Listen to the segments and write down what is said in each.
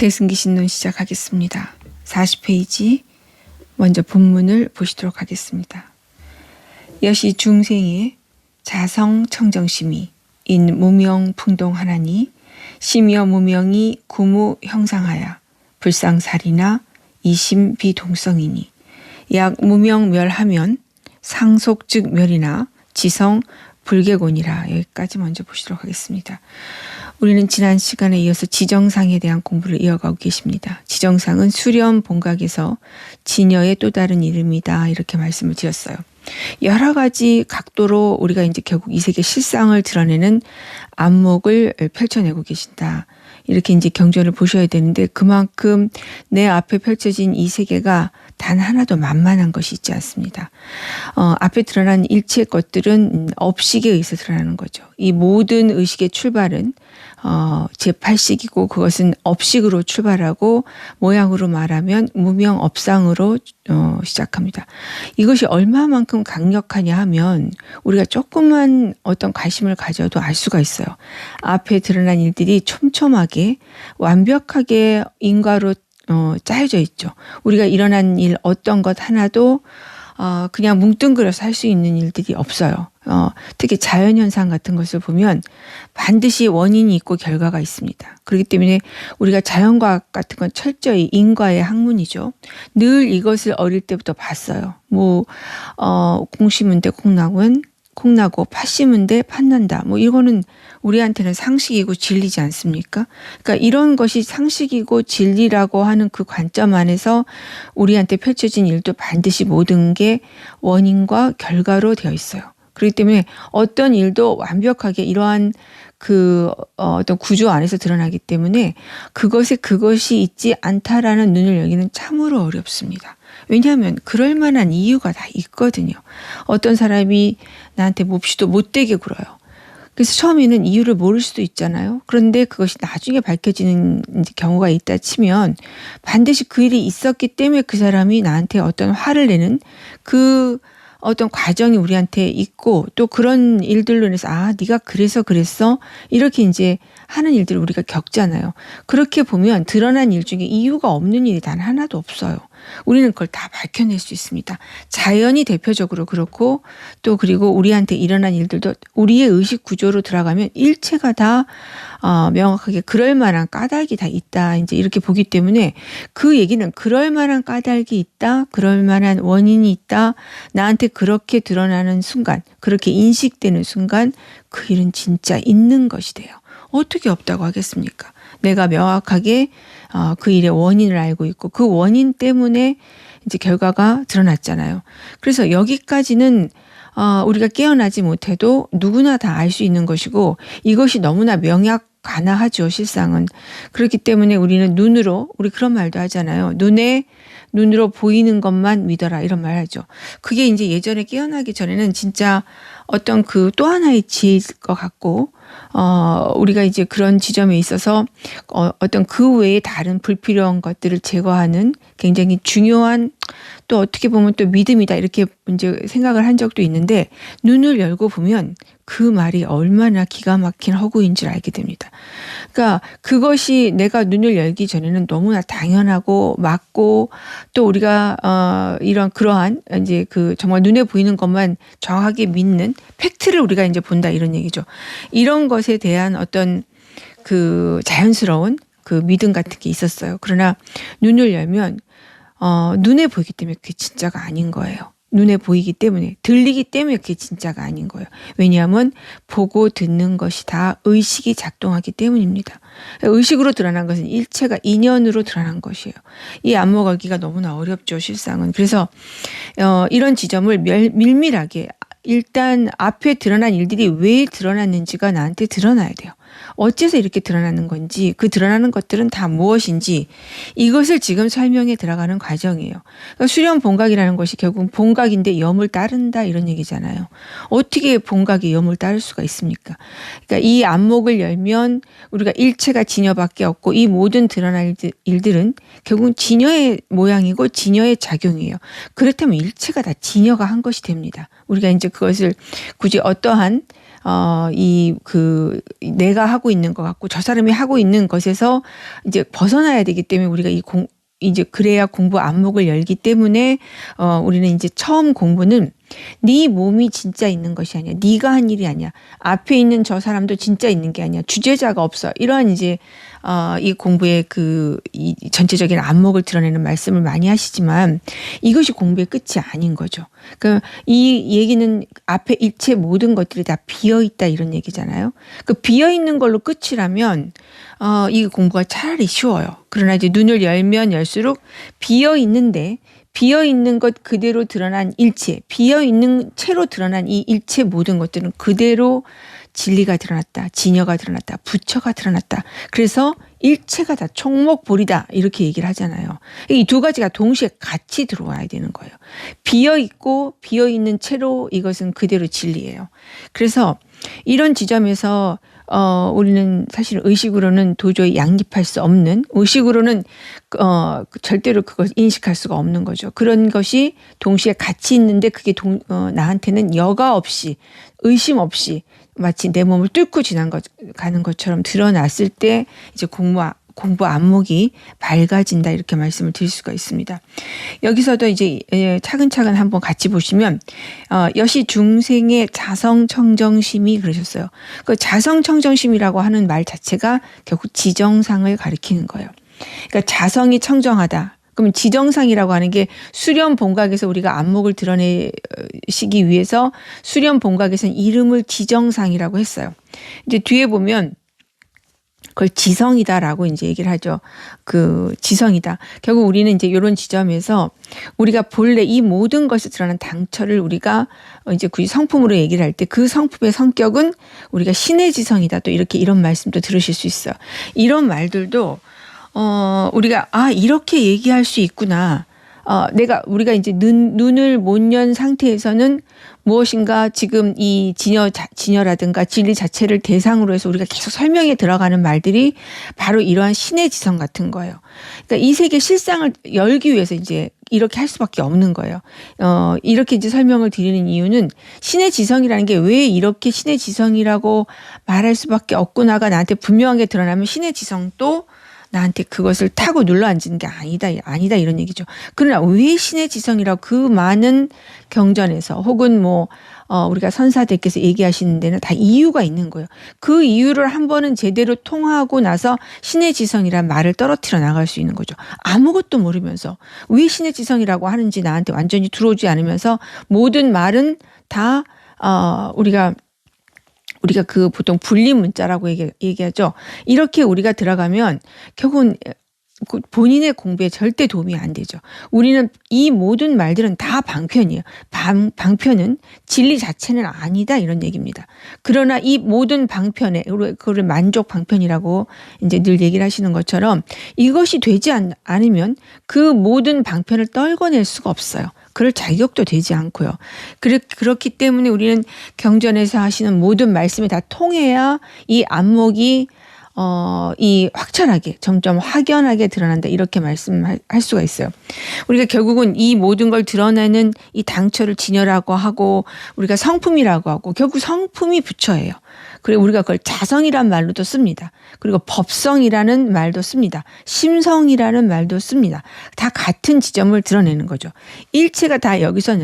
대승기신론 시작하겠습니다. 40페이지 먼저 본문을 보시도록 하겠습니다. 여시 중생의 자성 청정심이 인 무명 풍동하나니 심여 무명이 구무 형상하야 불상살이나 이심 비동성이니 약 무명 멸하면 상속 즉 멸이나 지성 불개곤이라. 여기까지 먼저 보시도록 하겠습니다. 우리는 지난 시간에 이어서 지정상에 대한 공부를 이어가고 계십니다. 지정상은 수렴 본각에서 진여의 또 다른 이름이다, 이렇게 말씀을 드렸어요. 여러 가지 각도로 우리가 이제 결국 이 세계 실상을 드러내는 안목을 펼쳐내고 계신다, 이렇게 이제 경전을 보셔야 되는데, 그만큼 내 앞에 펼쳐진 이 세계가 단 하나도 만만한 것이 있지 않습니다. 앞에 드러난 일체 것들은 업식에 의해서 드러나는 거죠. 이 모든 의식의 출발은 제8식이고 그것은 업식으로 출발하고 모양으로 말하면 무명업상으로 시작합니다. 이것이 얼마만큼 강력하냐 하면 우리가 조금만 어떤 관심을 가져도 알 수가 있어요. 앞에 드러난 일들이 촘촘하게 완벽하게 인과로 짜여져 있죠. 우리가 일어난 일 어떤 것 하나도 그냥 뭉뚱그려서 할 수 있는 일들이 없어요. 특히 자연현상 같은 것을 보면 반드시 원인이 있고 결과가 있습니다. 그렇기 때문에 우리가 자연과학 같은 건 철저히 인과의 학문이죠. 늘 이것을 어릴 때부터 봤어요. 공 심은 데 콩 나고 팥 심은 데 팥 난다. 이거는 우리한테는 상식이고 진리지 않습니까? 그러니까 이런 것이 상식이고 진리라고 하는 그 관점 안에서 우리한테 펼쳐진 일도 반드시 모든 게 원인과 결과로 되어 있어요. 그렇기 때문에 어떤 일도 완벽하게 이러한 어떤 구조 안에서 드러나기 때문에 그것이 있지 않다라는 눈을 열기는 참으로 어렵습니다. 왜냐하면 그럴 만한 이유가 다 있거든요. 어떤 사람이 나한테 몹시도 못되게 굴어요. 그래서 처음에는 이유를 모를 수도 있잖아요. 그런데 그것이 나중에 밝혀지는 경우가 있다 치면 반드시 그 일이 있었기 때문에 그 사람이 나한테 어떤 화를 내는 그 어떤 과정이 우리한테 있고, 또 그런 일들로 인해서 네가 그래서 그랬어, 이렇게 이제 하는 일들을 우리가 겪잖아요. 그렇게 보면 드러난 일 중에 이유가 없는 일이 단 하나도 없어요. 우리는 그걸 다 밝혀낼 수 있습니다. 자연이 대표적으로 그렇고, 또 그리고 우리한테 일어난 일들도 우리의 의식 구조로 들어가면 일체가 다 명확하게 그럴 만한 까닭이 다 있다, 이제 이렇게 보기 때문에 그 얘기는 그럴 만한 까닭이 있다, 그럴 만한 원인이 있다, 나한테 그렇게 드러나는 순간, 그렇게 인식되는 순간 그 일은 진짜 있는 것이 돼요. 어떻게 없다고 하겠습니까? 내가 명확하게 그 일의 원인을 알고 있고 그 원인 때문에 이제 결과가 드러났잖아요. 그래서 여기까지는 우리가 깨어나지 못해도 누구나 다 알 수 있는 것이고, 이것이 너무나 명약관화하죠, 실상은. 그렇기 때문에 우리는 우리 그런 말도 하잖아요. 눈으로 보이는 것만 믿어라, 이런 말 하죠. 그게 이제 예전에 깨어나기 전에는 진짜 어떤 또 하나의 지혜일 것 같고, 우리가 이제 그런 지점에 있어서 어떤 그 외에 다른 불필요한 것들을 제거하는 굉장히 중요한, 또 어떻게 보면 또 믿음이다, 이렇게 이제 생각을 한 적도 있는데, 눈을 열고 보면 그 말이 얼마나 기가 막힌 허구인 줄 알게 됩니다. 그러니까 그것이 내가 눈을 열기 전에는 너무나 당연하고 맞고, 또 우리가 그러한 이제 정말 눈에 보이는 것만 정확하게 믿는 팩트를 우리가 이제 본다, 이런 얘기죠. 이런 것에 대한 어떤 자연스러운 믿음 같은 게 있었어요. 그러나 눈을 열면 눈에 보이기 때문에 그게 진짜가 아닌 거예요. 눈에 보이기 때문에, 들리기 때문에 그게 진짜가 아닌 거예요. 왜냐하면 보고 듣는 것이 다 의식이 작동하기 때문입니다. 의식으로 드러난 것은 일체가 인연으로 드러난 것이에요. 이 안목하기가 너무나 어렵죠, 실상은. 그래서 이런 지점을 밀밀하게, 일단 앞에 드러난 일들이 왜 드러났는지가 나한테 드러나야 돼요. 어째서 이렇게 드러나는 건지, 그 드러나는 것들은 다 무엇인지, 이것을 지금 설명해 들어가는 과정이에요. 그러니까 수렴 본각이라는 것이 결국 본각인데 염을 따른다, 이런 얘기잖아요. 어떻게 본각이 염을 따를 수가 있습니까? 그러니까 이 안목을 열면 우리가 일체가 진여밖에 없고, 이 모든 드러날 일들은 결국 진여의 모양이고 진여의 작용이에요. 그렇다면 일체가 다 진여가 한 것이 됩니다. 우리가 이제 그것을 굳이 어떠한 내가 하고 있는 것 같고 저 사람이 하고 있는 것에서 이제 벗어나야 되기 때문에 우리가 이제 그래야 공부 안목을 열기 때문에 우리는 이제 처음 공부는 네 몸이 진짜 있는 것이 아니야. 네가 한 일이 아니야. 앞에 있는 저 사람도 진짜 있는 게 아니야. 주제자가 없어. 이러한 이제 이 공부의 이 전체적인 안목을 드러내는 말씀을 많이 하시지만 이것이 공부의 끝이 아닌 거죠. 그러니까 이 얘기는 앞에 일체 모든 것들이 다 비어 있다 이런 얘기잖아요. 그 비어 있는 걸로 끝이라면 이 공부가 차라리 쉬워요. 그러나 이제 눈을 열면 열수록 비어 있는데 비어 있는 것 그대로 드러난 일체, 비어 있는 채로 드러난 이 일체 모든 것들은 그대로 진리가 드러났다, 진여가 드러났다, 부처가 드러났다. 그래서 일체가 다 총목볼이다 이렇게 얘기를 하잖아요. 이 두 가지가 동시에 같이 들어와야 되는 거예요. 비어 있고 비어 있는 채로 이것은 그대로 진리예요. 그래서 이런 지점에서 우리는 사실 의식으로는 도저히 양립할 수 없는, 의식으로는 절대로 그걸 인식할 수가 없는 거죠. 그런 것이 동시에 같이 있는데 그게 나한테는 여과 없이 의심 없이 마치 내 몸을 뚫고 가는 것처럼 드러났을 때 이제 공부 안목이 밝아진다 이렇게 말씀을 드릴 수가 있습니다. 여기서도 이제 차근차근 한번 같이 보시면 여시 중생의 자성청정심이 그러셨어요. 그 자성청정심이라고 하는 말 자체가 결국 지정상을 가리키는 거예요. 그러니까 자성이 청정하다. 그러면 지정상이라고 하는 게 수련본각에서 우리가 안목을 드러내시기 위해서 수련본각에서는 이름을 지정상이라고 했어요. 이제 뒤에 보면 그걸 지성이다라고 이제 얘기를 하죠. 그 지성이다. 결국 우리는 이제 이런 지점에서 우리가 본래 이 모든 것이 드러난 당처를 우리가 이제 그 성품으로 얘기를 할 때 그 성품의 성격은 우리가 신의 지성이다. 또 이런 말씀도 들으실 수 있어요. 이런 말들도 우리가 이렇게 얘기할 수 있구나. 우리가 이제 눈을 못 연 상태에서는 무엇인가 지금 이 진여라든가 진리 자체를 대상으로 해서 우리가 계속 설명에 들어가는 말들이 바로 이러한 신의 지성 같은 거예요. 그러니까 이 세계 실상을 열기 위해서 이제 이렇게 할 수밖에 없는 거예요. 이렇게 이제 설명을 드리는 이유는 신의 지성이라는 게 왜 이렇게 신의 지성이라고 말할 수밖에 없구나가 나한테 분명하게 드러나면 신의 지성도 나한테 그것을 타고 눌러앉은 게 아니다 이런 얘기죠. 그러나 왜 신의 지성이라고 그 많은 경전에서 혹은 우리가 선사들께서 얘기하시는 데는 다 이유가 있는 거예요. 그 이유를 한 번은 제대로 통하고 나서 신의 지성이란 말을 떨어뜨려 나갈 수 있는 거죠. 아무것도 모르면서 왜 신의 지성이라고 하는지 나한테 완전히 들어오지 않으면서 모든 말은 다 우리가 그 보통 분리 문자라고 얘기하죠. 이렇게 우리가 들어가면 결국은 본인의 공부에 절대 도움이 안 되죠. 우리는 이 모든 말들은 다 방편이에요. 방편은 진리 자체는 아니다 이런 얘기입니다. 그러나 이 모든 방편에 그걸 만족 방편이라고 이제 늘 얘기를 하시는 것처럼 이것이 되지 않으면 그 모든 방편을 떨궈낼 수가 없어요. 그럴 자격도 되지 않고요. 그렇기 때문에 우리는 경전에서 하시는 모든 말씀이 다 통해야 이 안목이 이 확철하게 점점 확연하게 드러난다 이렇게 말씀할 수가 있어요. 우리가 결국은 이 모든 걸 드러내는 이 당처를 진여라고 하고 우리가 성품이라고 하고 결국 성품이 부처예요. 그리고 우리가 그걸 자성이란 말로도 씁니다. 그리고 법성이라는 말도 씁니다. 심성이라는 말도 씁니다. 다 같은 지점을 드러내는 거죠. 일체가 다 여기서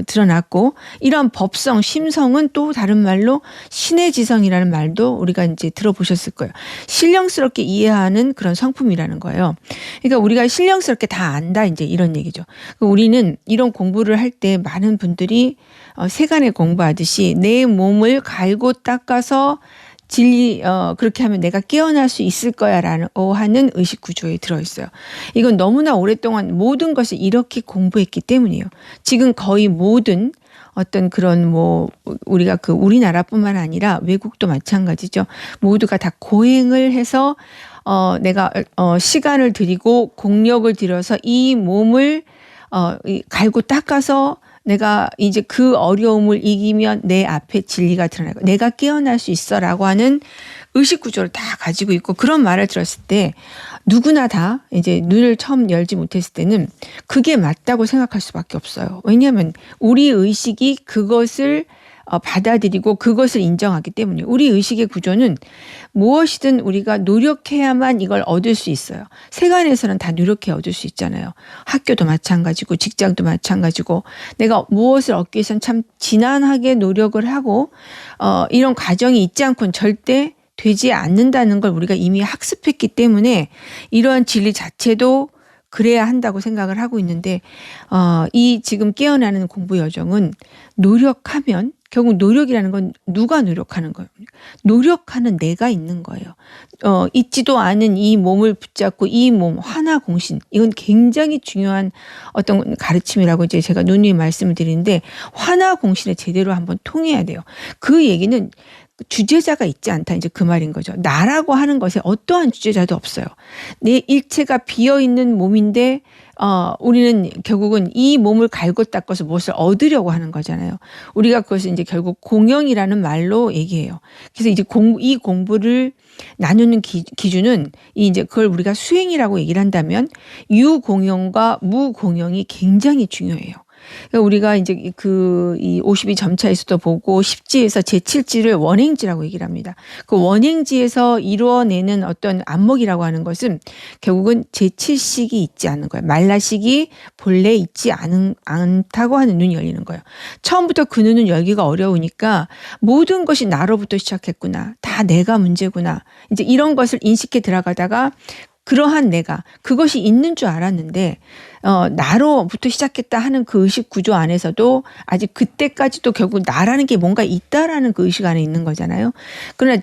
드러났고 이런 법성, 심성은 또 다른 말로 신의 지성이라는 말도 우리가 이제 들어보셨을 거예요. 신령스럽게 이해하는 그런 성품이라는 거예요. 그러니까 우리가 신령스럽게 다 안다 이제 이런 얘기죠. 우리는 이런 공부를 할 때 많은 분들이 세간에 공부하듯이 내 몸을 갈고 닦아서 진리 그렇게 하면 내가 깨어날 수 있을 거야라는 하는 의식 구조에 들어있어요. 이건 너무나 오랫동안 모든 것을 이렇게 공부했기 때문이에요. 지금 거의 모든 어떤 그런 우리가 우리나라뿐만 아니라 외국도 마찬가지죠. 모두가 다 고행을 해서 내가 시간을 들이고 공력을 들여서 이 몸을 갈고 닦아서 내가 이제 그 어려움을 이기면 내 앞에 진리가 드러나고 내가 깨어날 수 있어라고 하는 의식 구조를 다 가지고 있고 그런 말을 들었을 때 누구나 다 이제 눈을 처음 열지 못했을 때는 그게 맞다고 생각할 수밖에 없어요. 왜냐하면 우리 의식이 그것을 받아들이고 그것을 인정하기 때문에 우리 의식의 구조는 무엇이든 우리가 노력해야만 이걸 얻을 수 있어요. 세간에서는 다 노력해 얻을 수 있잖아요. 학교도 마찬가지고 직장도 마찬가지고 내가 무엇을 얻기 위해서는 참 지난하게 노력을 하고 이런 과정이 있지 않고는 절대 되지 않는다는 걸 우리가 이미 학습했기 때문에 이러한 진리 자체도 그래야 한다고 생각을 하고 있는데 이 지금 깨어나는 공부 여정은 노력하면 결국 노력이라는 건 누가 노력하는 거예요? 노력하는 내가 있는 거예요. 있지도 않은 이 몸을 붙잡고 이 몸 화나공신 이건 굉장히 중요한 어떤 가르침이라고 이제 제가 누누이 말씀을 드리는데 화나공신을 제대로 한번 통해야 돼요. 그 얘기는 주제자가 있지 않다 이제 그 말인 거죠. 나라고 하는 것에 어떠한 주제자도 없어요. 내 일체가 비어있는 몸인데 우리는 결국은 이 몸을 갈고 닦아서 무엇을 얻으려고 하는 거잖아요. 우리가 그것을 이제 결국 공영이라는 말로 얘기해요. 그래서 이제 이 공부를 나누는 기준은 이제 그걸 우리가 수행이라고 얘기를 한다면 유공영과 무공영이 굉장히 중요해요. 그러니까 우리가 이제 이 52점차에서도 보고 10지에서 제7지를 원행지라고 얘기를 합니다. 그 원행지에서 이루어내는 어떤 안목이라고 하는 것은 결국은 제7식이 있지 않은 거예요. 말라식이 본래 있지 않다고 하는 눈이 열리는 거예요. 처음부터 그 눈은 열기가 어려우니까 모든 것이 나로부터 시작했구나. 다 내가 문제구나. 이제 이런 것을 인식해 들어가다가 그러한 내가 그것이 있는 줄 알았는데 나로부터 시작했다 하는 그 의식 구조 안에서도 아직 그때까지도 결국 나라는 게 뭔가 있다라는 그 의식 안에 있는 거잖아요. 그러나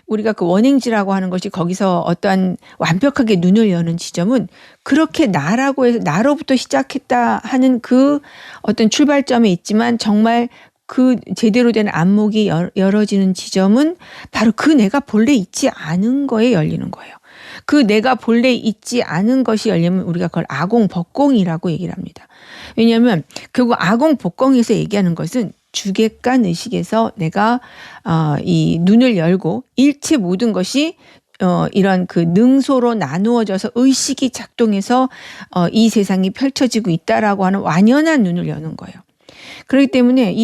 우리가 그 원행지라고 하는 것이 거기서 어떠한 완벽하게 눈을 여는 지점은 그렇게 나라고 해서 나로부터 시작했다 하는 그 어떤 출발점에 있지만 정말 그 제대로 된 안목이 열어지는 지점은 바로 그 내가 본래 있지 않은 거에 열리는 거예요. 그 내가 본래 있지 않은 것이 열리면 우리가 그걸 아공법공이라고 얘기를 합니다. 왜냐하면 결국 아공법공에서 얘기하는 것은 주객관 의식에서 내가 이 눈을 열고 일체 모든 것이 이런 그 능소로 나누어져서 의식이 작동해서 이 세상이 펼쳐지고 있다라고 하는 완연한 눈을 여는 거예요. 그렇기 때문에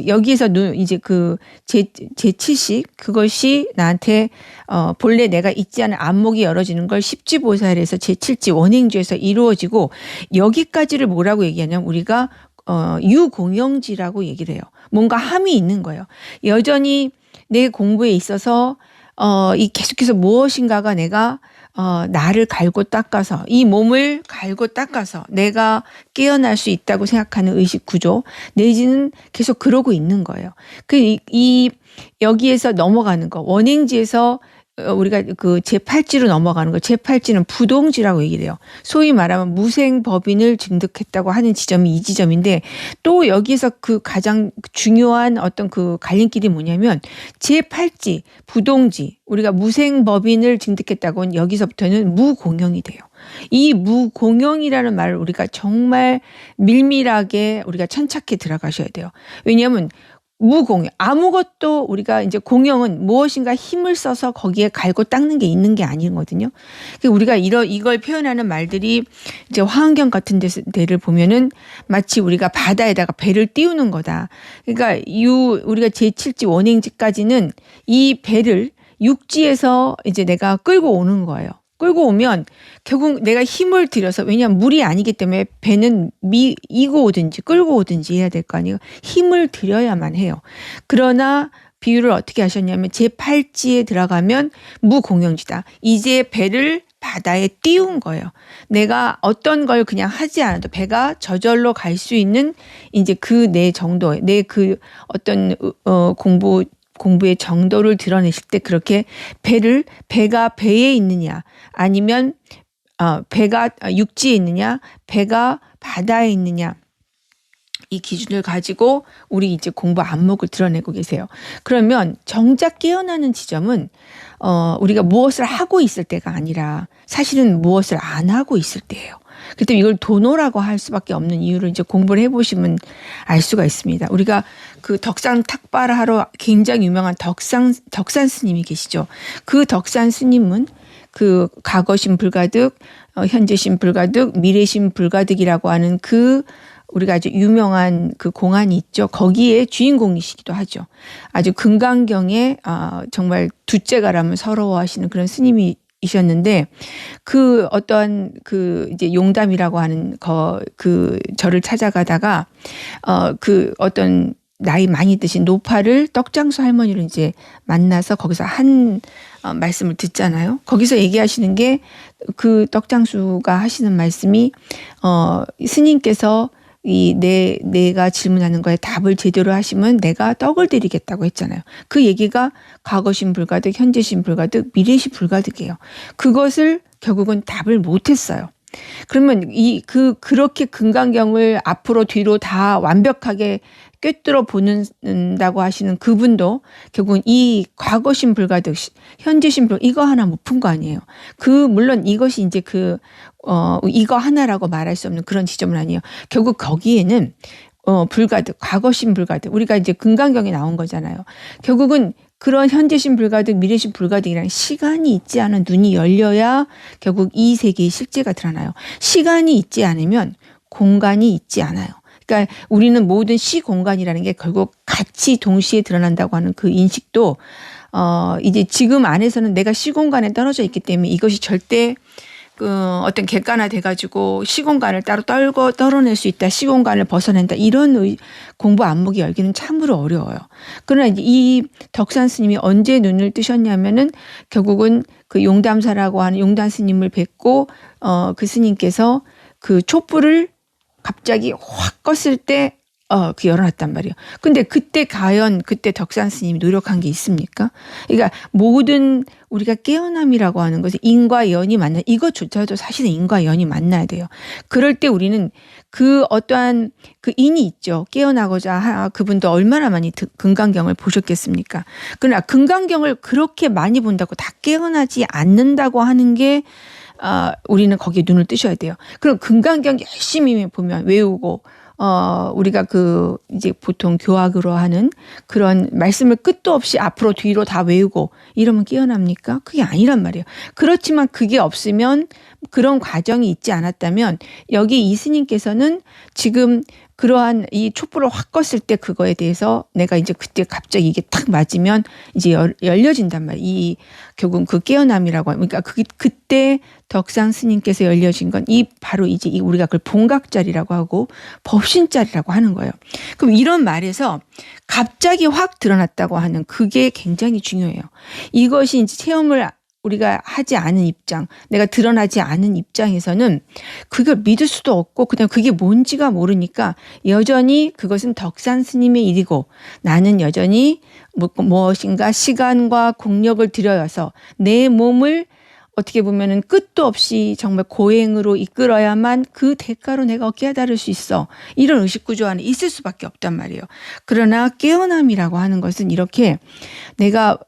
여기에서 이제 제7식 그것이 나한테 본래 내가 있지 않은 안목이 열어지는 걸 십지보살에서 제7지 원행지에서 이루어지고 여기까지를 뭐라고 얘기하냐면 우리가 유공영지라고 얘기를 해요. 뭔가 함이 있는 거예요. 여전히 내 공부에 있어서 이 계속해서 무엇인가가 내가 나를 갈고 닦아서 이 몸을 갈고 닦아서 내가 깨어날 수 있다고 생각하는 의식 구조 내지는 계속 그러고 있는 거예요. 여기에서 넘어가는 거 원행지에서 우리가 그 제8지로 넘어가는 거 제8지는 부동지라고 얘기를 해요. 소위 말하면 무생법인을 증득했다고 하는 지점이 이 지점인데 또 여기에서 그 가장 중요한 어떤 그 갈림길이 뭐냐면 제8지 부동지 우리가 무생법인을 증득했다고 하면 여기서부터는 무공영이 돼요. 이 무공영이라는 말을 우리가 정말 밀밀하게 우리가 천착해 들어가셔야 돼요. 왜냐하면 무공영 아무것도 우리가 이제 공영은 무엇인가 힘을 써서 거기에 갈고 닦는 게 있는 게 아니거든요. 우리가 이걸 표현하는 말들이 이제 화환경 같은 데를 보면은 마치 우리가 바다에다가 배를 띄우는 거다. 그러니까 우리가 제7지 원행지까지는 이 배를 육지에서 이제 내가 끌고 오는 거예요. 끌고 오면 결국 내가 힘을 들여서 왜냐하면 물이 아니기 때문에 배는 이고 오든지 끌고 오든지 해야 될 거 아니에요. 힘을 들여야만 해요. 그러나 비유를 어떻게 하셨냐면 제8지에 들어가면 무공영지다. 이제 배를 바다에 띄운 거예요. 내가 어떤 걸 그냥 하지 않아도 배가 저절로 갈 수 있는 이제 그 내 정도의 내 그 어떤 공부의 정도를 드러내실 때 그렇게 배가 배에 있느냐 아니면 배가 육지에 있느냐 배가 바다에 있느냐 이 기준을 가지고 우리 이제 공부 안목을 드러내고 계세요. 그러면 정작 깨어나는 지점은 우리가 무엇을 하고 있을 때가 아니라 사실은 무엇을 안 하고 있을 때예요. 그때 이걸 도노라고 할 수밖에 없는 이유를 이제 공부를 해보시면 알 수가 있습니다. 우리가 그 덕산 탁발하러 굉장히 유명한 덕산 스님이 계시죠. 그 덕산 스님은 그 과거신 불가득, 현재신 불가득, 미래신 불가득이라고 하는 그 우리가 아주 유명한 그 공안이 있죠. 거기에 주인공이시기도 하죠. 아주 금강경에 정말 둘째가라면 서러워하시는 그런 스님이셨는데 그 어떠한 그 이제 용담이라고 하는 그 절을 찾아가다가 그 어떤 나이 많이 드신 노파를 떡장수 할머니를 이제 만나서 거기서 한 말씀을 듣잖아요. 거기서 얘기하시는 게 그 떡장수가 하시는 말씀이 스님께서 내가 질문하는 거에 답을 제대로 하시면 내가 떡을 드리겠다고 했잖아요. 그 얘기가 과거신 불가득, 현재신 불가득, 미래신 불가득이에요. 그것을 결국은 답을 못했어요. 그러면 그렇게 금강경을 앞으로 뒤로 다 완벽하게 꿰뚫어 보는다고 하시는 그분도 결국은 이 과거신 불가득, 현재신 불가득 이거 하나 못 푼 거 아니에요. 물론 이것이 이제 이거 하나라고 말할 수 없는 그런 지점은 아니에요. 결국 거기에는 불가득, 과거신 불가득 우리가 이제 금강경에 나온 거잖아요. 결국은 그런 현재신 불가득, 미래신 불가득이라는 시간이 있지 않은 눈이 열려야 결국 이 세계의 실제가 드러나요. 시간이 있지 않으면 공간이 있지 않아요. 그러니까 우리는 모든 시공간이라는 게 결국 같이 동시에 드러난다고 하는 그 인식도 이제 지금 안에서는 내가 시공간에 떨어져 있기 때문에 이것이 절대 어떤 객관화 돼가지고 시공간을 따로 떨어낼 수 있다. 시공간을 벗어낸다. 이런 공부 안목이 열기는 참으로 어려워요. 그러나 이제 이 덕산 스님이 언제 눈을 뜨셨냐면은 결국은 그 용담사라고 하는 용담 스님을 뵙고 그 스님께서 그 촛불을 갑자기 확 껐을 때 열어놨단 말이에요. 근데 그때 덕산 스님이 노력한 게 있습니까? 그러니까 모든 우리가 깨어남이라고 하는 것은 인과 연이 만나, 이것조차도 사실은 인과 연이 만나야 돼요. 그럴 때 우리는 그 어떠한 그 인이 있죠. 깨어나고자 그분도 얼마나 많이 금강경을 보셨겠습니까? 그러나 금강경을 그렇게 많이 본다고 다 깨어나지 않는다고 하는 게 우리는 거기에 눈을 뜨셔야 돼요. 그럼 금강경 열심히 보면 외우고 우리가 이제 보통 교학으로 하는 그런 말씀을 끝도 없이 앞으로 뒤로 다 외우고 이러면 깨어납니까? 그게 아니란 말이에요. 그렇지만 그게 없으면 그런 과정이 있지 않았다면 여기 이 스님께서는 지금 그러한 이 촛불을 확 껐을 때 그거에 대해서 내가 이제 그때 갑자기 이게 탁 맞으면 이제 열려진단 말이에요. 결국 그 깨어남이라고 하면 그러니까 그때 덕상 스님께서 열려진 건 바로 이제 우리가 그걸 본각자리라고 하고 법신자리라고 하는 거예요. 그럼 이런 말에서 갑자기 확 드러났다고 하는 그게 굉장히 중요해요. 이것이 이제 체험을 우리가 하지 않은 입장, 내가 드러나지 않은 입장에서는 그걸 믿을 수도 없고 그냥 그게 뭔지가 모르니까 여전히 그것은 덕산 스님의 일이고 나는 여전히 무엇인가 시간과 공력을 들여서 내 몸을 어떻게 보면은 끝도 없이 정말 고행으로 이끌어야만 그 대가로 내가 깨달을 수 있어. 이런 의식구조 안에 있을 수밖에 없단 말이에요. 그러나 깨어남이라고 하는 것은 이렇게 내가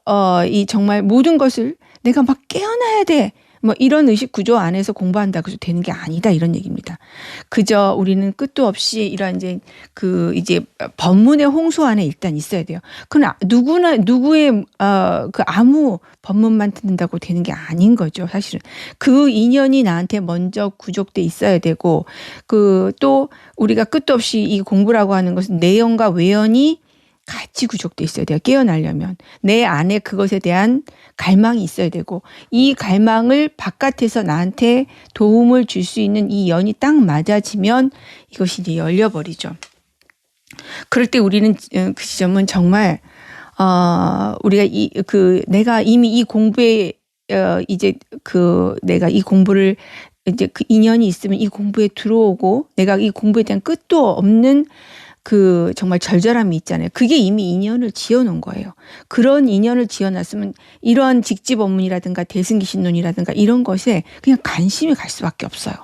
이 정말 모든 것을 내가 막 깨어나야 돼. 뭐 이런 의식 구조 안에서 공부한다고 해서 되는 게 아니다 이런 얘기입니다. 그저 우리는 끝도 없이 이런 이제 법문의 홍수 안에 일단 있어야 돼요. 그러나 누구의 아무 법문만 듣는다고 되는 게 아닌 거죠. 사실은 그 인연이 나한테 먼저 구족돼 있어야 되고 또 우리가 끝도 없이 이 공부라고 하는 것은 내연과 외연이 같이 구족돼 있어야 돼요. 깨어나려면 내 안에 그것에 대한 갈망이 있어야 되고 이 갈망을 바깥에서 나한테 도움을 줄 수 있는 이 연이 딱 맞아지면 이것이 이제 열려버리죠. 그럴 때 우리는 그 지점은 정말 우리가 내가 이미 이 공부에 이제 내가 이 공부를 이제 그 인연이 있으면 이 공부에 들어오고 내가 이 공부에 대한 끝도 없는 정말 절절함이 있잖아요. 그게 이미 인연을 지어놓은 거예요. 그런 인연을 지어놨으면 이러한 직지법문이라든가 대승기신론이라든가 이런 것에 그냥 관심이 갈 수밖에 없어요.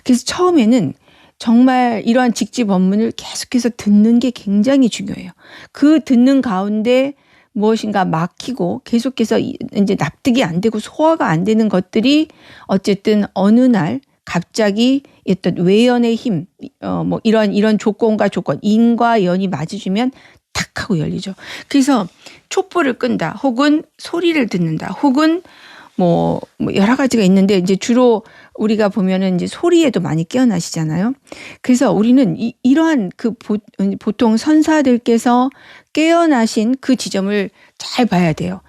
그래서 처음에는 정말 이러한 직지법문을 계속해서 듣는 게 굉장히 중요해요. 그 듣는 가운데 무엇인가 막히고 계속해서 이제 납득이 안 되고 소화가 안 되는 것들이 어쨌든 어느 날 갑자기 어떤 외연의 힘, 이런 조건과 조건, 인과 연이 맞아주면 탁 하고 열리죠. 그래서 촛불을 끈다, 혹은 소리를 듣는다, 혹은 여러 가지가 있는데 이제 주로 우리가 보면은 이제 소리에도 많이 깨어나시잖아요. 그래서 우리는 이러한 그 보통 선사들께서 깨어나신 그 지점을 잘 봐야 돼요.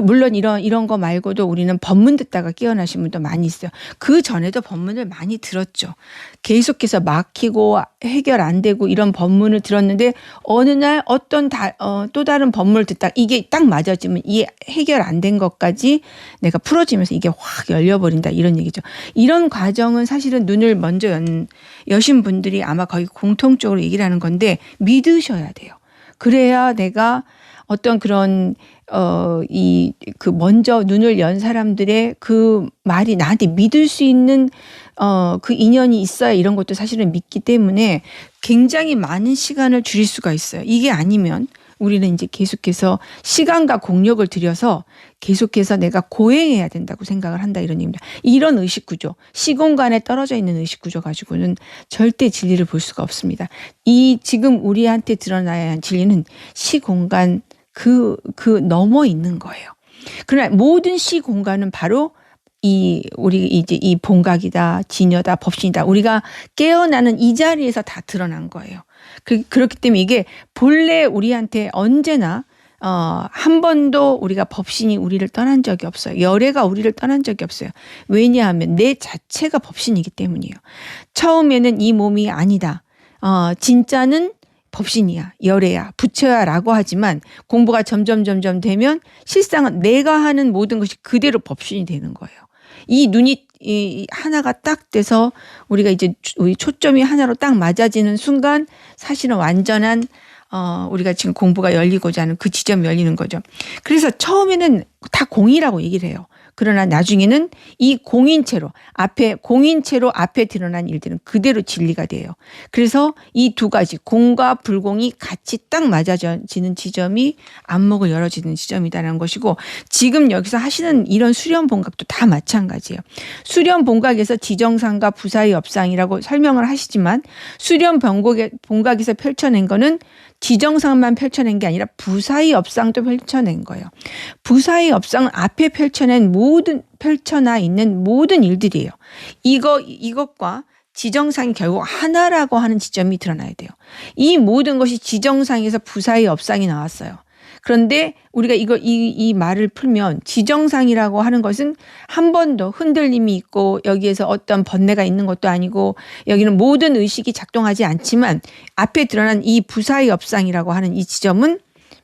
물론 이런 거 말고도 우리는 법문 듣다가 깨어나신 분도 많이 있어요. 그 전에도 법문을 많이 들었죠. 계속해서 막히고 해결 안 되고 이런 법문을 들었는데 어느 날 어떤 또 다른 법문을 듣다 이게 딱 맞아지면 이게 해결 안 된 것까지 내가 풀어지면서 이게 확 열려버린다 이런 얘기죠. 이런 과정은 사실은 눈을 먼저 여신 분들이 아마 거의 공통적으로 얘기를 하는 건데 믿으셔야 돼요. 그래야 내가 어떤 그런 먼저 눈을 연 사람들의 그 말이 나한테 믿을 수 있는 그 인연이 있어야 이런 것도 사실은 믿기 때문에 굉장히 많은 시간을 줄일 수가 있어요. 이게 아니면 우리는 이제 계속해서 시간과 공력을 들여서 계속해서 내가 고행해야 된다고 생각을 한다 이런 얘기입니다. 이런 의식구조, 시공간에 떨어져 있는 의식구조 가지고는 절대 진리를 볼 수가 없습니다. 지금 우리한테 드러나야 할 진리는 시공간 그 넘어 있는 거예요. 그러나 모든 시공간은 바로 우리 이제 이 본각이다, 진여다, 법신이다. 우리가 깨어나는 이 자리에서 다 드러난 거예요. 그렇기 때문에 이게 본래 우리한테 언제나 한 번도 우리가 법신이 우리를 떠난 적이 없어요. 열애가 우리를 떠난 적이 없어요. 왜냐하면 내 자체가 법신이기 때문이에요. 처음에는 이 몸이 아니다. 진짜는 법신이야, 열애야, 부처야 라고 하지만 공부가 점점 되면 실상은 내가 하는 모든 것이 그대로 법신이 되는 거예요. 이 눈이 하나가 딱 돼서 우리가 이제 우리 초점이 하나로 딱 맞아지는 순간 사실은 완전한 우리가 지금 공부가 열리고자 하는 그 지점이 열리는 거죠. 그래서 처음에는 다 공이라고 얘기를 해요. 그러나 나중에는 이 공인체로 앞에 드러난 일들은 그대로 진리가 돼요. 그래서 이 두 가지 공과 불공이 같이 딱 맞아지는 지점이 안목을 열어지는 지점이다라는 것이고 지금 여기서 하시는 이런 수련본각도 다 마찬가지예요. 수련본각에서 지정상과 부사의 업상이라고 설명을 하시지만 수련본각에서 펼쳐낸 거는 지정상만 펼쳐낸 게 아니라 부사의 업상도 펼쳐낸 거예요. 부사의 업상은 앞에 펼쳐나 있는 모든 일들이에요. 이것과 지정상이 결국 하나라고 하는 지점이 드러나야 돼요. 이 모든 것이 지정상에서 부사의 업상이 나왔어요. 그런데 우리가 이 말을 풀면 지정상이라고 하는 것은 한 번도 흔들림이 있고 여기에서 어떤 번뇌가 있는 것도 아니고 여기는 모든 의식이 작동하지 않지만 앞에 드러난 이 부사의 업상이라고 하는 이 지점은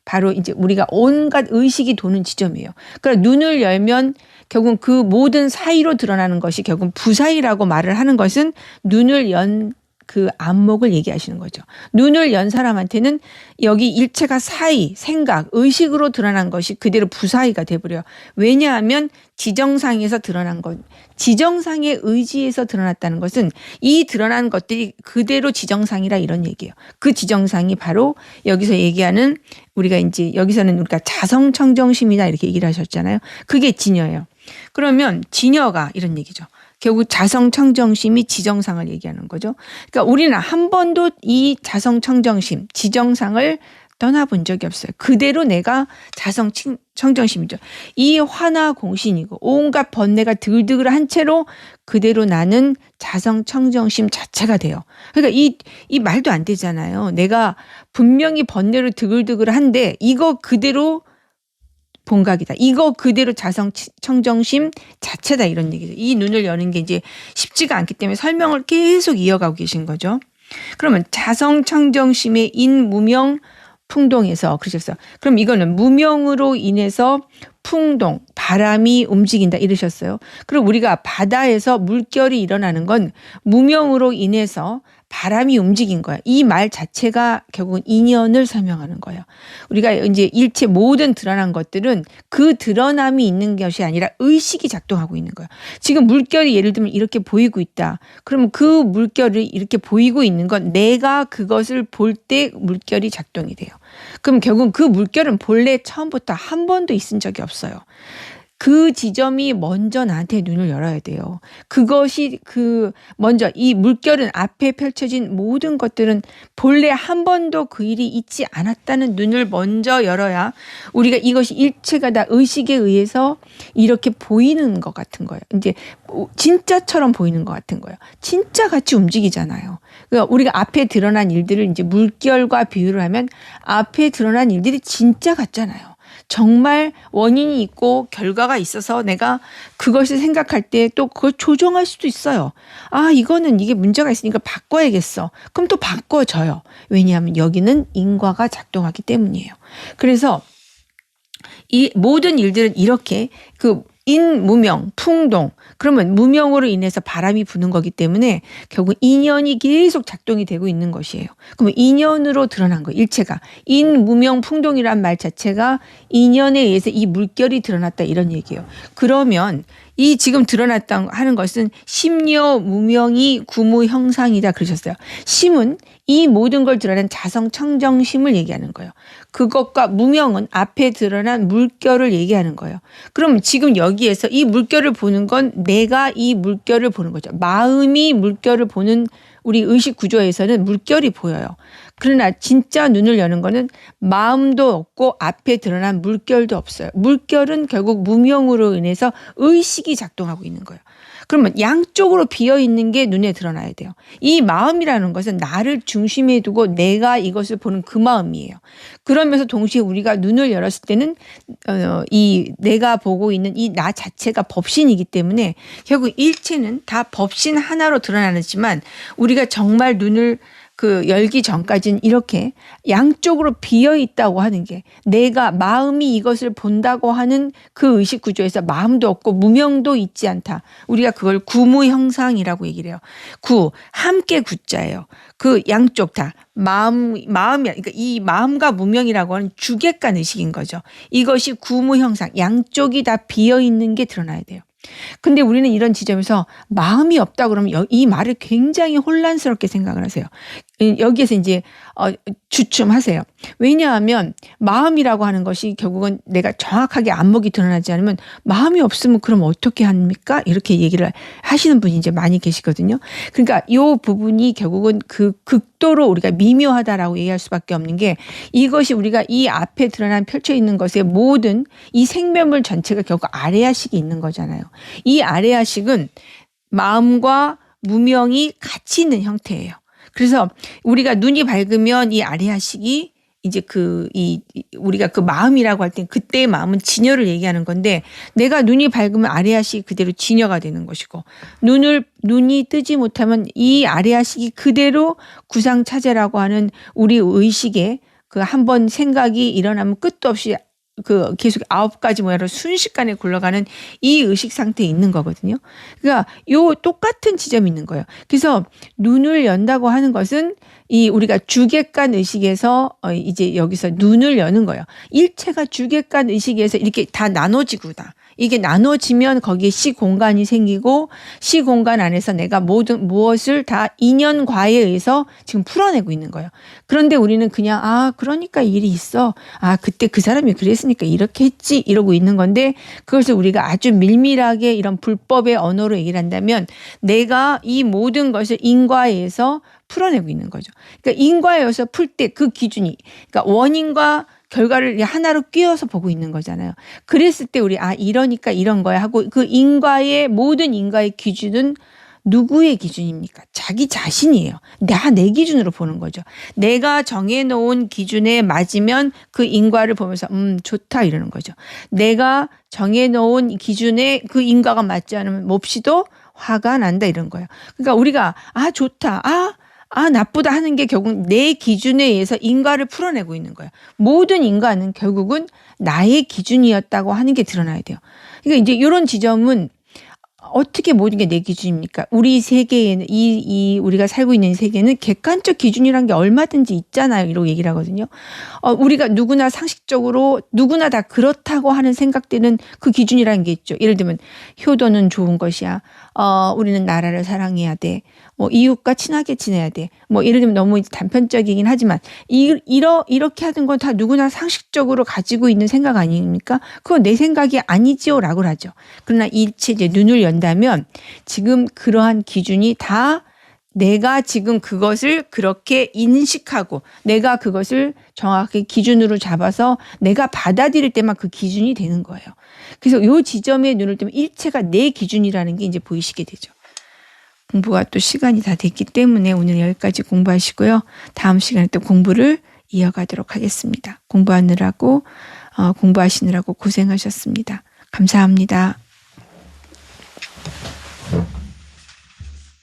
바로 이제 우리가 온갖 의식이 도는 지점이에요. 그러니까 눈을 열면 결국 그 모든 사이로 드러나는 것이 결국 부사이라고 말을 하는 것은 눈을 연 그 안목을 얘기하시는 거죠. 눈을 연 사람한테는 여기 일체가 사이, 생각, 의식으로 드러난 것이 그대로 부사이가 돼버려요. 왜냐하면 지정상에서 드러난 것, 지정상의 의지에서 드러났다는 것은 이 드러난 것들이 그대로 지정상이라 이런 얘기예요. 그 지정상이 바로 여기서 얘기하는 우리가 이제 여기서는 우리가 자성청정심이다 이렇게 얘기를 하셨잖아요. 그게 진여예요. 그러면 진여가 이런 얘기죠. 결국 자성청정심이 지정상을 얘기하는 거죠. 그러니까 우리는 한 번도 이 자성청정심, 지정상을 떠나본 적이 없어요. 그대로 내가 자성청정심이죠. 이 화나공신이고 온갖 번뇌가 드글드글한 채로 그대로 나는 자성청정심 자체가 돼요. 그러니까 이 말도 안 되잖아요. 내가 분명히 번뇌로 드글드글한데 이거 그대로 본각이다. 이거 그대로 자성청정심 자체다 이런 얘기죠. 이 눈을 여는 게 이제 쉽지가 않기 때문에 설명을 계속 이어가고 계신 거죠. 그러면 자성청정심의 인무명 풍동에서 그러셨어요. 그럼 이거는 무명으로 인해서 풍동, 바람이 움직인다 이러셨어요. 그리고 우리가 바다에서 물결이 일어나는 건 무명으로 인해서 바람이 움직인 거야. 이 말 자체가 결국은 인연을 설명하는 거예요. 우리가 이제 일체 모든 드러난 것들은 그 드러남이 있는 것이 아니라 의식이 작동하고 있는 거예요. 지금 물결이 예를 들면 이렇게 보이고 있다. 그러면 그 물결이 이렇게 보이고 있는 건 내가 그것을 볼 때 물결이 작동이 돼요. 그럼 결국 그 물결은 본래 처음부터 한 번도 있은 적이 없어요. 그 지점이 먼저 나한테 눈을 열어야 돼요. 그것이 먼저 이 물결은 앞에 펼쳐진 모든 것들은 본래 한 번도 그 일이 있지 않았다는 눈을 먼저 열어야 우리가 이것이 일체가 다 의식에 의해서 이렇게 보이는 것 같은 거예요. 이제 진짜처럼 보이는 것 같은 거예요. 진짜 같이 움직이잖아요. 그러니까 우리가 앞에 드러난 일들을 이제 물결과 비유를 하면 앞에 드러난 일들이 진짜 같잖아요. 정말 원인이 있고 결과가 있어서 내가 그것을 생각할 때 또 그걸 조정할 수도 있어요. 아, 이거는 이게 문제가 있으니까 바꿔야겠어. 그럼 또 바꿔져요. 왜냐하면 여기는 인과가 작동하기 때문이에요. 그래서 이 모든 일들은 이렇게 인무명, 풍동, 그러면 무명으로 인해서 바람이 부는 거기 때문에 결국 인연이 계속 작동이 되고 있는 것이에요. 그러면 인연으로 드러난 거예요. 일체가. 인무명, 풍동이란 말 자체가 인연에 의해서 이 물결이 드러났다 이런 얘기예요. 그러면 이 지금 드러났다 하는 것은 심려 무명이 구무 형상이다 그러셨어요. 심은 이 모든 걸 드러낸 자성청정심을 얘기하는 거예요. 그것과 무명은 앞에 드러난 물결을 얘기하는 거예요. 그럼 지금 여기에서 이 물결을 보는 건 내가 이 물결을 보는 거죠. 마음이 물결을 보는 우리 의식 구조에서는 물결이 보여요. 그러나 진짜 눈을 여는 거는 마음도 없고 앞에 드러난 물결도 없어요. 물결은 결국 무명으로 인해서 의식이 작동하고 있는 거예요. 그러면 양쪽으로 비어 있는 게 눈에 드러나야 돼요. 이 마음이라는 것은 나를 중심에 두고 내가 이것을 보는 그 마음이에요. 그러면서 동시에 우리가 눈을 열었을 때는 이 내가 보고 있는 이 나 자체가 법신이기 때문에 결국 일체는 다 법신 하나로 드러나지만 우리가 정말 눈을 열기 전까지는 이렇게 양쪽으로 비어 있다고 하는 게 내가 마음이 이것을 본다고 하는 그 의식 구조에서 마음도 없고 무명도 있지 않다. 우리가 그걸 구무형상이라고 얘기를 해요. 함께 구자예요. 그 양쪽 다 마음이 그러니까 이 마음과 무명이라고 하는 주객관 의식인 거죠. 이것이 구무형상 양쪽이 다 비어 있는 게 드러나야 돼요. 근데 우리는 이런 지점에서 마음이 없다 그러면 이 말을 굉장히 혼란스럽게 생각을 하세요. 여기에서 이제 주춤하세요. 왜냐하면 마음이라고 하는 것이 결국은 내가 정확하게 안목이 드러나지 않으면 마음이 없으면 그럼 어떻게 합니까? 이렇게 얘기를 하시는 분이 이제 많이 계시거든요. 그러니까 이 부분이 결국은 극도로 우리가 미묘하다라고 얘기할 수밖에 없는 게 이것이 우리가 이 앞에 드러난 펼쳐 있는 것의 모든 이 생명물 전체가 결국 아레아식이 있는 거잖아요. 이 아레아식은 마음과 무명이 같이 있는 형태예요. 그래서 우리가 눈이 밝으면 이 아레아식이 이제 우리가 그 마음이라고 할 때 그때의 마음은 진여를 얘기하는 건데 내가 눈이 밝으면 아레아식이 그대로 진여가 되는 것이고 눈이 뜨지 못하면 이 아레아식이 그대로 구상차제라고 하는 우리 의식에 한번 생각이 일어나면 끝도 없이 계속 9가지 모양으로 순식간에 굴러가는 이 의식 상태에 있는 거거든요. 그러니까 요 똑같은 지점이 있는 거예요. 그래서 눈을 연다고 하는 것은 우리가 주객관 의식에서 이제 여기서 눈을 여는 거예요. 일체가 주객관 의식에서 이렇게 다 나눠지구나. 이게 나눠지면 거기에 시공간이 생기고 시공간 안에서 내가 무엇을 다 인연과에 의해서 지금 풀어내고 있는 거예요. 그런데 우리는 그냥 그러니까 일이 있어. 그때 그 사람이 그랬으니까 이렇게 했지 이러고 있는 건데 그것을 우리가 아주 밀밀하게 이런 불법의 언어로 얘기를 한다면 내가 이 모든 것을 인과에 의해서 풀어내고 있는 거죠. 그러니까 인과에 의해서 풀 때 그 기준이 그러니까 원인과 결과를 하나로 끼워서 보고 있는 거잖아요. 그랬을 때 우리 이러니까 이런 거야 하고 모든 인과의 기준은 누구의 기준입니까? 자기 자신이에요. 내 기준으로 보는 거죠. 내가 정해놓은 기준에 맞으면 그 인과를 보면서 좋다 이러는 거죠. 내가 정해놓은 기준에 그 인과가 맞지 않으면 몹시도 화가 난다 이런 거예요. 그러니까 우리가 좋다 나쁘다 하는 게 결국 내 기준에 의해서 인과를 풀어내고 있는 거예요. 모든 인과는 결국은 나의 기준이었다고 하는 게 드러나야 돼요. 그러니까 이제 이런 지점은 어떻게 모든 게 내 기준입니까? 우리 세계에는 우리가 살고 있는 세계는 객관적 기준이란 게 얼마든지 있잖아요. 이러고 얘기를 하거든요. 우리가 누구나 상식적으로 누구나 다 그렇다고 하는 생각되는 그 기준이라는 게 있죠. 예를 들면 효도는 좋은 것이야. 우리는 나라를 사랑해야 돼. 뭐 이웃과 친하게 지내야 돼. 뭐 예를 들면 너무 단편적이긴 하지만 이렇게 하는 건 다 누구나 상식적으로 가지고 있는 생각 아닙니까? 그건 내 생각이 아니지요라고 하죠. 그러나 일체 이제 눈을 연다면 지금 그러한 기준이 다 내가 지금 그것을 그렇게 인식하고 내가 그것을 정확히 기준으로 잡아서 내가 받아들일 때만 그 기준이 되는 거예요. 그래서 요 지점에 눈을 뜨면 일체가 내 기준이라는 게 이제 보이시게 되죠. 공부가 또 시간이 다 됐기 때문에 오늘 여기까지 공부하시고요. 다음 시간에 또 공부를 이어가도록 하겠습니다. 공부하시느라고 고생하셨습니다. 감사합니다.